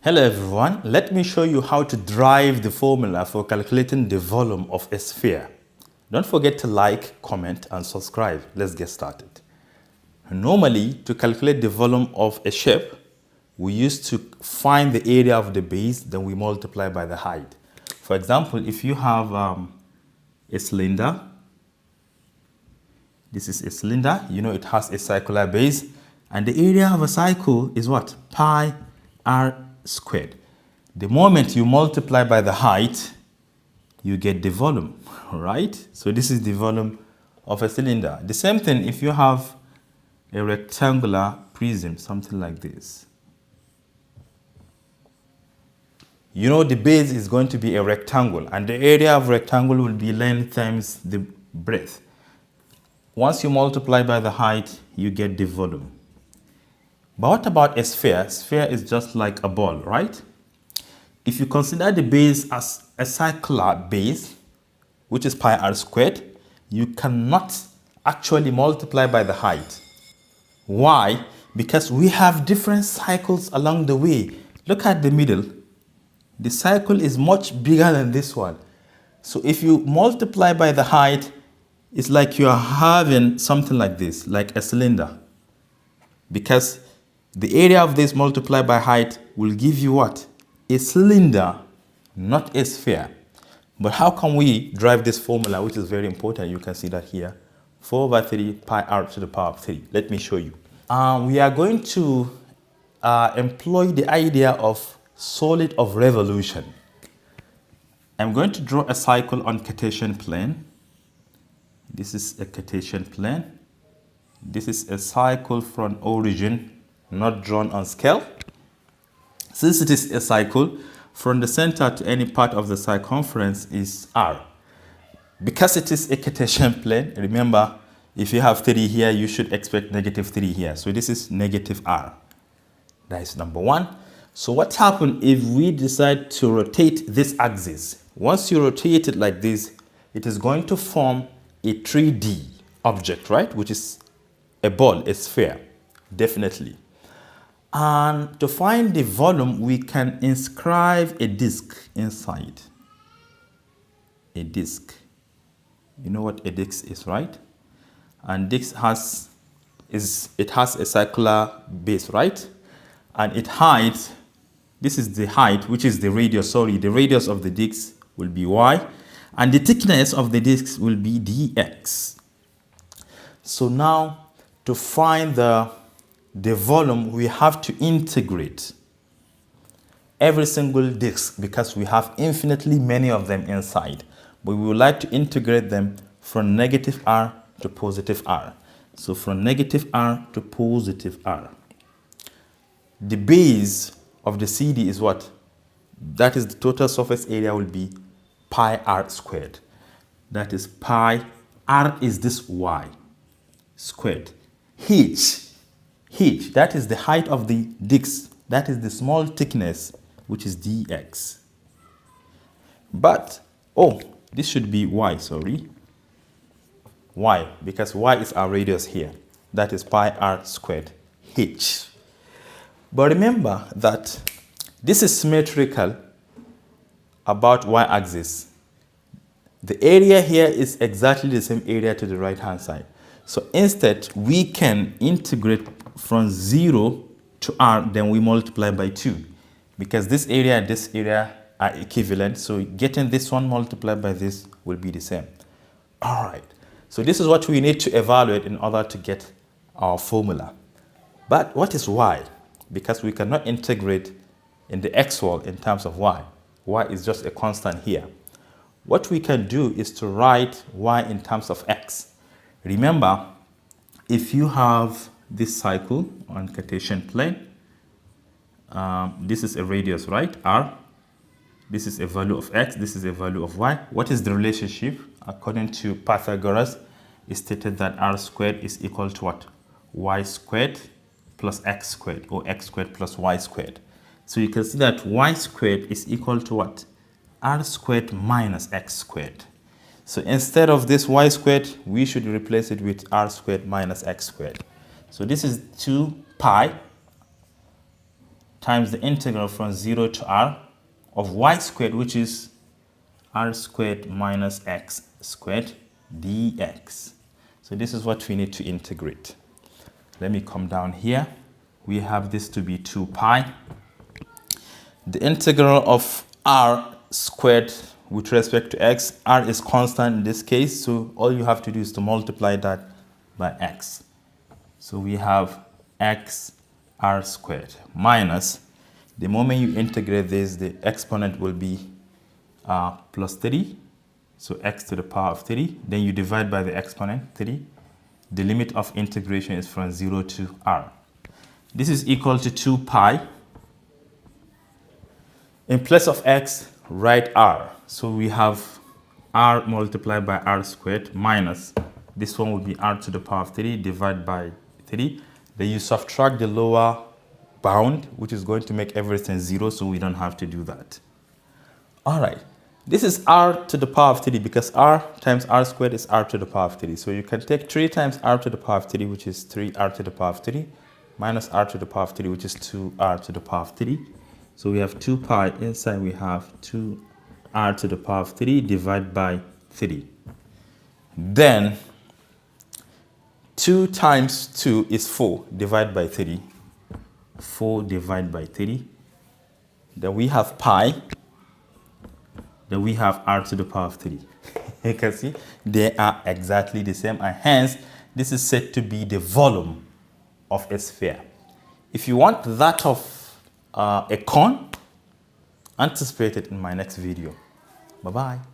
Hello everyone, let me show you how to derive the formula for calculating the volume of a sphere. Don't forget to like, comment and subscribe. Let's get started. Normally, to calculate the volume of a shape, we used to find the area of the base, then we multiply by the height. For example, if you have a cylinder, this is a cylinder, you know it has a circular base, and the area of a cycle is what? Pi r squared. The moment you multiply by the height, you get the volume, right? So this is the volume of a cylinder. The same thing if you have a rectangular prism, something like this. You know the base is going to be a rectangle, and the area of rectangle will be length times the breadth. Once you multiply by the height, you get the volume. But what about a sphere? Sphere is just like a ball, right? If you consider the base as a circular base, which is pi r squared, you cannot actually multiply by the height. Why? Because we have different cycles along the way. Look at the middle. The cycle is much bigger than this one. So if you multiply by the height, it's like you are having something like this, like a cylinder. Because the area of this multiplied by height will give you what? A cylinder, not a sphere. But how can we derive this formula, which is very important? You can see that here. 4/3 pi r to the power of 3. Let me show you. We are going to employ the idea of solid of revolution. I'm going to draw a cycle on Cartesian plane. This is a Cartesian plane. This is a cycle from origin, not drawn on scale. Since it is a cycle, from the center to any part of the circumference is r. Because it is a Cartesian plane, remember, if you have 3 here, you should expect -3 here. So this is -r. That is number one. So what happens if we decide to rotate this axis? Once you rotate it like this, it is going to form a 3D object, right? Which is a ball, a sphere, definitely. And to find the volume, we can inscribe a disk inside. A disk. You know what a disk is, right? And disk has a circular base, right? And its height, this is the height, which is the radius, the radius of the disk will be y, and the thickness of the disk will be dx. So now, to find the volume, we have to integrate every single disk because we have infinitely many of them inside. But we would like to integrate them from -r to +r. So from -r to +r. The base of the CD is what? That is the total surface area will be pi r squared. That is pi, r is this y squared. H, that is the height of the disk. That is the small thickness, which is dx. But, this should be y, sorry. Y, because y is our radius here. That is pi r squared, h. But remember that this is symmetrical about y-axis. The area here is exactly the same area to the right-hand side. So instead, we can integrate from 0 to r, then we multiply by 2. Because this area and this area are equivalent, so getting this one multiplied by this will be the same. All right, so this is what we need to evaluate in order to get our formula. But what is y? Because we cannot integrate in the x world in terms of y. Y is just a constant here. What we can do is to write y in terms of x. Remember, if you have this cycle on Cartesian plane, this is a radius, right? R. This is a value of x. This is a value of y. What is the relationship? According to Pythagoras, it stated that r squared is equal to what? Y squared plus x squared, or x squared plus y squared. So you can see that y squared is equal to what? R squared minus x squared. So instead of this y squared, we should replace it with r squared minus x squared. So this is 2 pi times the integral from 0 to r of y squared, which is r squared minus x squared dx. So this is what we need to integrate. Let me come down here. We have this to be 2 pi. The integral of r squared with respect to x, r is constant in this case, so all you have to do is to multiply that by x. So we have x r squared minus, the moment you integrate this, the exponent will be plus 3, so x to the power of 3. Then you divide by the exponent, 3. The limit of integration is from 0 to r. This is equal to 2 pi. In place of x, write r. So we have r multiplied by r squared minus, this one will be r to the power of 3 divided by 3. Then you subtract the lower bound, which is going to make everything 0, so we don't have to do that. All right, this is r to the power of 3 because r times r squared is r to the power of 3. So you can take 3 times r to the power of 3, which is 3r to the power of 3, minus r to the power of 3, which is 2r to the power of 3. So we have 2 pi, inside we have 2r to the power of 3 divided by 3. Then 2 times 2 is 4 divided by 3. 4 divided by 3. Then we have pi. Then we have r to the power of 3. You can see they are exactly the same, and hence this is said to be the volume of a sphere. If you want that of a cone, anticipate it in my next video. Bye-bye.